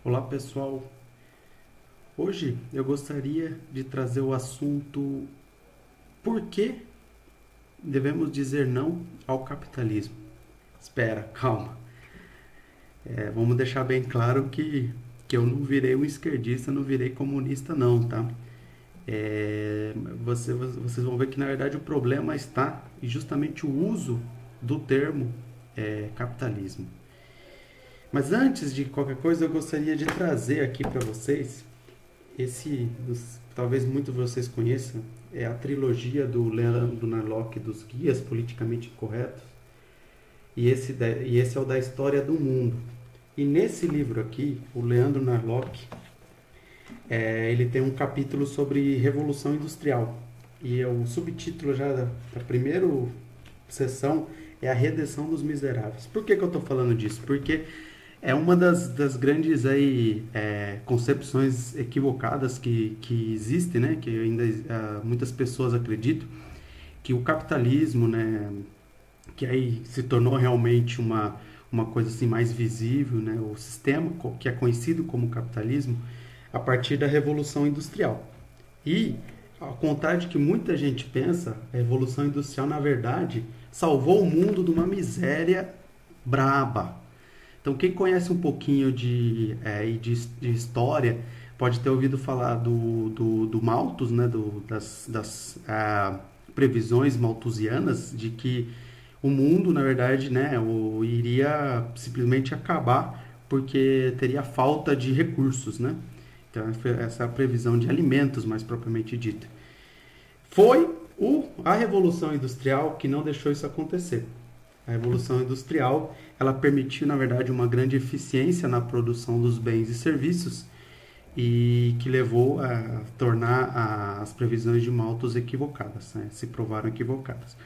Olá pessoal, hoje eu gostaria de trazer o assunto por que devemos dizer não ao capitalismo. Espera, calma. Vamos deixar bem claro que eu não virei um esquerdista, não virei comunista não, tá? É, vocês vão ver que na verdade o problema está em justamente o uso do termo capitalismo. Mas antes de qualquer coisa eu gostaria de trazer aqui para vocês talvez muitos de vocês conheçam, é a trilogia do Leandro Narlock dos Guias Politicamente Incorretos, e esse é o da História do Mundo. E nesse livro aqui, o Leandro Narlock, ele tem um capítulo sobre Revolução Industrial, e o subtítulo já da primeira sessão é a Redenção dos Miseráveis. Por que eu estou falando disso? Porque é uma das grandes concepções equivocadas que existem, né? Que ainda muitas pessoas acreditam que o capitalismo, né? Que aí se tornou realmente uma coisa assim mais visível, né? O sistema que é conhecido como capitalismo a partir da Revolução Industrial. E, ao contrário de que muita gente pensa, a Revolução Industrial, na verdade, salvou o mundo de uma miséria braba. Então, quem conhece um pouquinho de história pode ter ouvido falar do Malthus, né, das previsões malthusianas de que o mundo, na verdade, né, iria simplesmente acabar porque teria falta de recursos, né? Então, essa é a previsão de alimentos, mais propriamente dita. Foi a Revolução Industrial que não deixou isso acontecer. A Revolução Industrial, ela permitiu, na verdade, uma grande eficiência na produção dos bens e serviços e que levou a tornar as previsões de Malthus equivocadas, né? Se provaram equivocadas.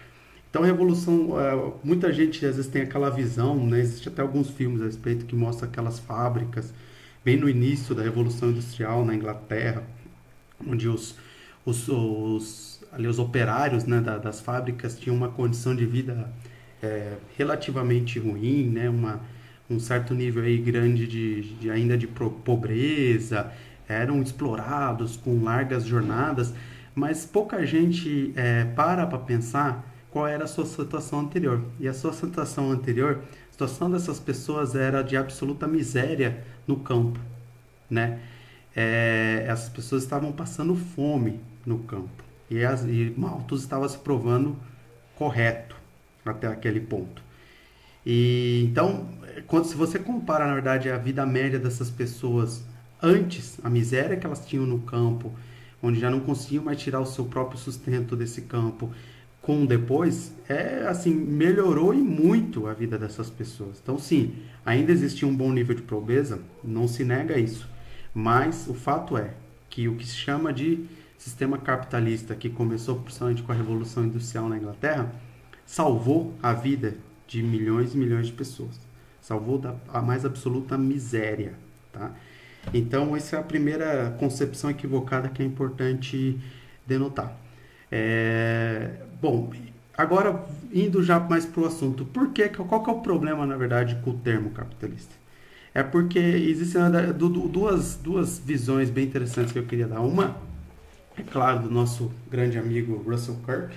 Então, a Revolução, muita gente às vezes tem aquela visão, né? Existe até alguns filmes a respeito que mostram aquelas fábricas, bem no início da Revolução Industrial na Inglaterra, onde os operários, né, das fábricas tinham uma condição de vida relativamente ruim, né? Um certo nível aí grande ainda de pobreza, eram explorados com largas jornadas, mas pouca gente para pensar qual era a sua situação anterior. E a sua situação anterior, a situação dessas pessoas era de absoluta miséria no campo, né? Essas pessoas estavam passando fome no campo e Malthus estava se provando correto até aquele ponto. E então, se você compara, na verdade, a vida média dessas pessoas antes, a miséria que elas tinham no campo, onde já não conseguiam mais tirar o seu próprio sustento desse campo, com depois, assim, melhorou e muito a vida dessas pessoas. Então, sim, ainda existia um bom nível de pobreza, não se nega isso. Mas o fato é que o que se chama de sistema capitalista, que começou principalmente com a Revolução Industrial na Inglaterra, salvou a vida de milhões e milhões de pessoas. Salvou a mais absoluta miséria, tá? Então, essa é a primeira concepção equivocada que é importante denotar. Bom, agora indo já mais para o assunto, qual que é o problema, na verdade, com o termo capitalista? É porque existem duas visões bem interessantes que eu queria dar. Uma, é claro, do nosso grande amigo Russell Kirk,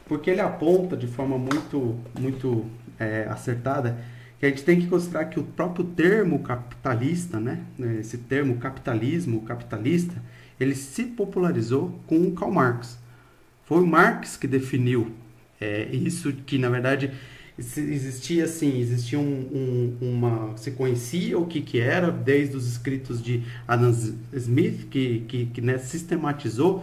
porque ele aponta de forma muito acertada que a gente tem que considerar que o próprio termo capitalista, né, esse termo capitalismo, capitalista, ele se popularizou com o Karl Marx. Foi o Marx que definiu isso, que na verdade existia assim, se conhecia o que era, desde os escritos de Adam Smith, que né, sistematizou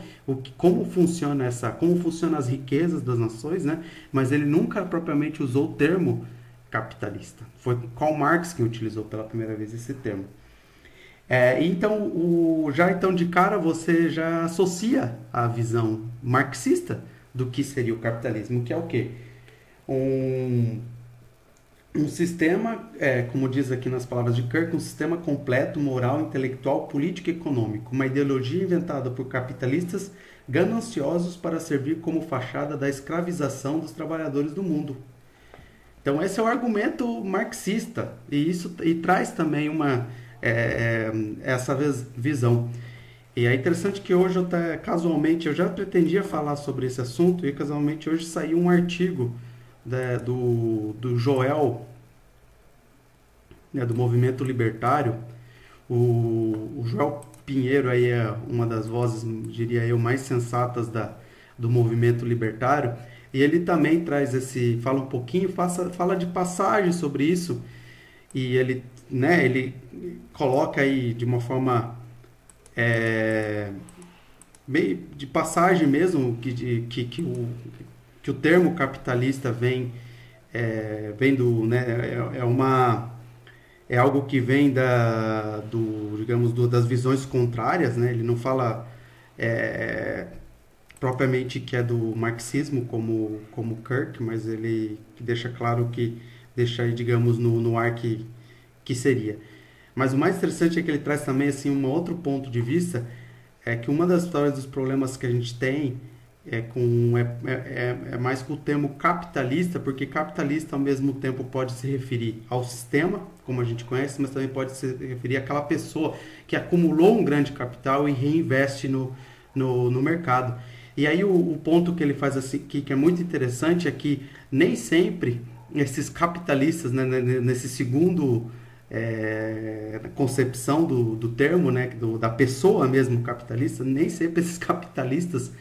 como funciona as riquezas das nações, né? Mas ele nunca propriamente usou o termo capitalista. Foi Karl Marx que utilizou pela primeira vez esse termo. Então de cara você já associa a visão marxista do que seria o capitalismo, que é o quê? Um sistema, como diz aqui nas palavras de Kirk, um sistema completo, moral, intelectual, político e econômico. Uma ideologia inventada por capitalistas gananciosos para servir como fachada da escravização dos trabalhadores do mundo. Então esse é o argumento marxista, e traz também essa visão. E é interessante que hoje, casualmente, eu já pretendia falar sobre esse assunto e casualmente hoje saiu um artigo, né, do Joel, né, do Movimento Libertário. O Joel Pinheiro aí é uma das vozes, diria eu, mais sensatas do movimento libertário. E ele também traz fala um pouquinho, fala de passagem sobre isso. E ele, né, ele coloca aí de uma forma meio de passagem mesmo, que o termo capitalista vem né, é algo que vem digamos, das visões contrárias, né? Ele não fala é, propriamente que é do marxismo como Kirk, mas ele deixa claro deixa aí, digamos, no ar que seria. Mas o mais interessante é que ele traz também assim um outro ponto de vista, é que uma das histórias dos problemas que a gente tem é mais com o termo capitalista, porque capitalista ao mesmo tempo pode se referir ao sistema, como a gente conhece, mas também pode se referir àquela pessoa que acumulou um grande capital e reinveste no mercado. E aí o ponto que ele faz assim, que é muito interessante, é que nem sempre esses capitalistas, né, nesse segundo concepção do termo, né, da pessoa mesmo capitalista, nem sempre esses capitalistas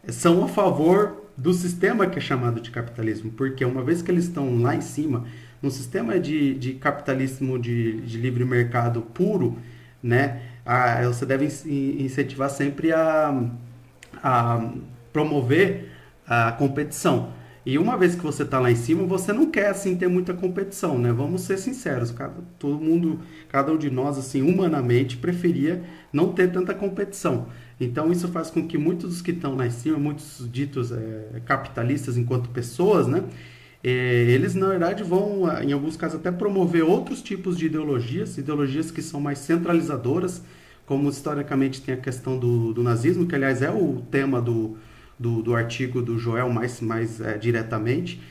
são a favor do sistema que é chamado de capitalismo, porque uma vez que eles estão lá em cima, num sistema de capitalismo de livre mercado puro, né, você deve incentivar sempre a promover a competição. E uma vez que você está lá em cima, você não quer assim ter muita competição, né? Vamos ser sinceros, todo mundo, cada um de nós, assim, humanamente, preferia não ter tanta competição. Então isso faz com que muitos dos que estão lá em cima, muitos ditos capitalistas enquanto pessoas, né? Eles na verdade vão, em alguns casos, até promover outros tipos de ideologias que são mais centralizadoras, como historicamente tem a questão do nazismo, que aliás é o tema do artigo do Joel mais diretamente,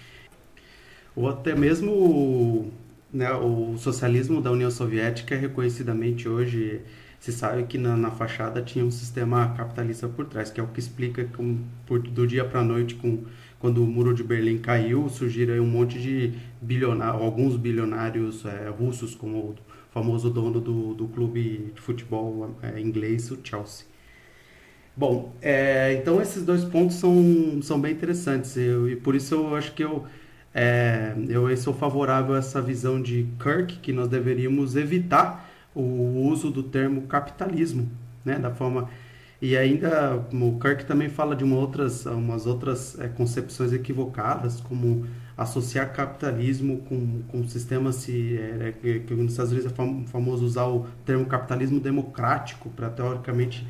ou até mesmo né, o socialismo da União Soviética é reconhecidamente hoje, se sabe que na fachada tinha um sistema capitalista por trás, que é o que explica do dia para a noite, quando o muro de Berlim caiu, surgiram aí um monte de bilionários, alguns bilionários russos, como o famoso dono do clube de futebol inglês, o Chelsea. Bom, então esses dois pontos são bem interessantes e por isso eu acho que eu sou favorável a essa visão de Kirk, que nós deveríamos evitar o uso do termo capitalismo, né, da forma. E ainda o Kirk também fala de umas outras concepções equivocadas, como associar capitalismo com sistemas que nos Estados Unidos é famoso usar o termo capitalismo democrático para teoricamente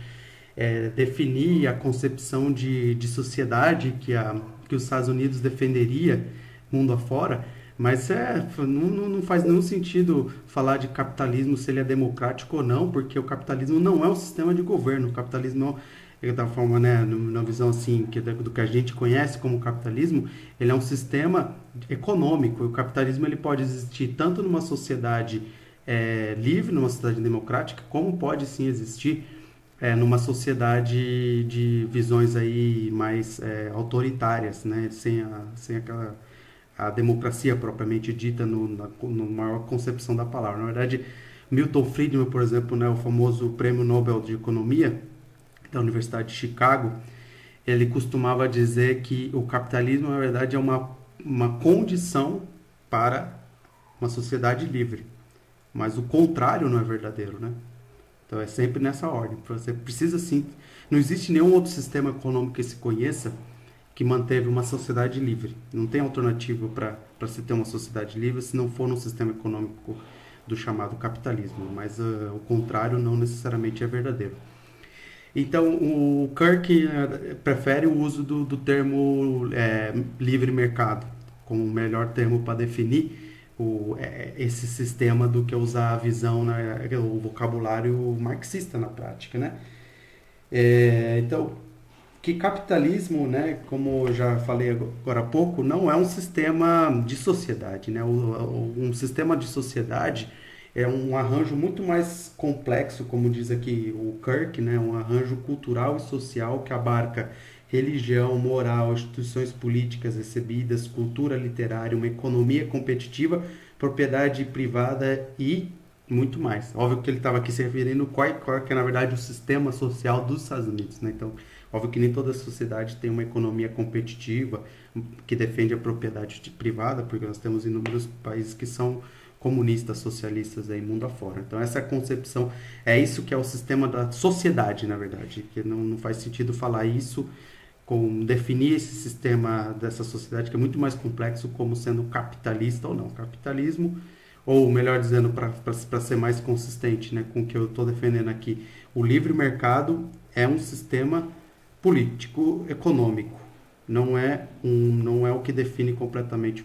definir a concepção de sociedade que os Estados Unidos defenderia mundo afora, mas não faz nenhum sentido falar de capitalismo se ele é democrático ou não, porque o capitalismo não é um sistema de governo. O capitalismo, da forma, né, na visão assim, do que a gente conhece como capitalismo, ele é um sistema econômico. O capitalismo ele pode existir tanto numa sociedade livre, numa sociedade democrática, como pode sim existir numa sociedade de visões aí mais autoritárias, né? Sem aquela a democracia propriamente dita no maior concepção da palavra. Na verdade, Milton Friedman, por exemplo, né, o famoso Prêmio Nobel de Economia da Universidade de Chicago, ele costumava dizer que o capitalismo, na verdade, é uma condição para uma sociedade livre. Mas o contrário não é verdadeiro, né? Então é sempre nessa ordem. Você precisa sim. Não existe nenhum outro sistema econômico que se conheça que manteve uma sociedade livre. Não tem alternativa para se ter uma sociedade livre se não for num sistema econômico do chamado capitalismo. Mas o contrário não necessariamente é verdadeiro. Então o Kirk prefere o uso do termo livre mercado como o melhor termo para definir esse sistema do que usar a visão, né, o vocabulário marxista na prática, né? Então, que capitalismo, né, como eu já falei agora há pouco, não é um sistema de sociedade, né? Um sistema de sociedade é um arranjo muito mais complexo, como diz aqui o Kirk, né? Um arranjo cultural e social que abarca religião, moral, instituições políticas recebidas, cultura literária, uma economia competitiva, propriedade privada e muito mais. Óbvio que ele estava aqui se referindo ao Quaker, que é na verdade o sistema social dos Estados Unidos, né? Então, óbvio que nem toda sociedade tem uma economia competitiva que defende a propriedade privada, porque nós temos inúmeros países que são comunistas, socialistas aí mundo afora. Então essa concepção, é isso que é o sistema da sociedade, na verdade, que não faz sentido falar isso, com definir esse sistema dessa sociedade que é muito mais complexo como sendo capitalista ou não. Capitalismo, ou melhor dizendo, para ser mais consistente, né, com o que eu estou defendendo aqui, o livre mercado é um sistema político econômico, não é o que define completamente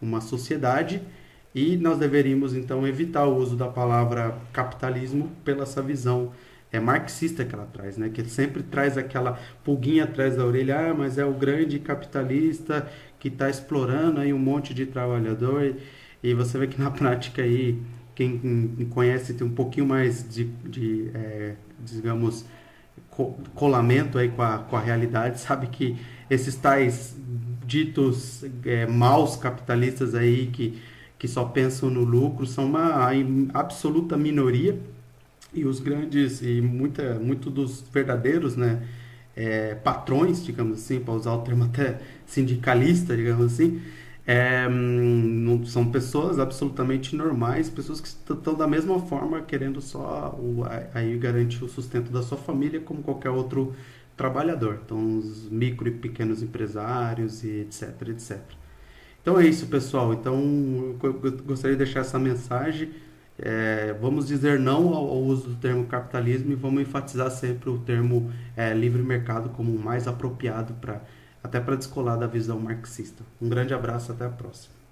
uma sociedade, e nós deveríamos então evitar o uso da palavra capitalismo pela essa visão marxista que ela traz, né? Que sempre traz aquela pulguinha atrás da orelha, mas é o grande capitalista que está explorando aí um monte de trabalhador, e você vê que na prática aí quem conhece tem um pouquinho mais digamos, colamento aí com a realidade, sabe que esses tais ditos maus capitalistas aí que só pensam no lucro são uma absoluta minoria, e os grandes e muito dos verdadeiros, né, patrões, digamos assim, para usar o termo até sindicalista, digamos assim, são pessoas absolutamente normais, pessoas que estão da mesma forma querendo só aí garantir o sustento da sua família como qualquer outro trabalhador. Então, os micro e pequenos empresários e etc, etc. Então é isso, pessoal. Então, eu gostaria de deixar essa mensagem. Vamos dizer não ao uso do termo capitalismo e vamos enfatizar sempre o termo livre mercado como o mais apropriado até para descolar da visão marxista. Um grande abraço, até a próxima.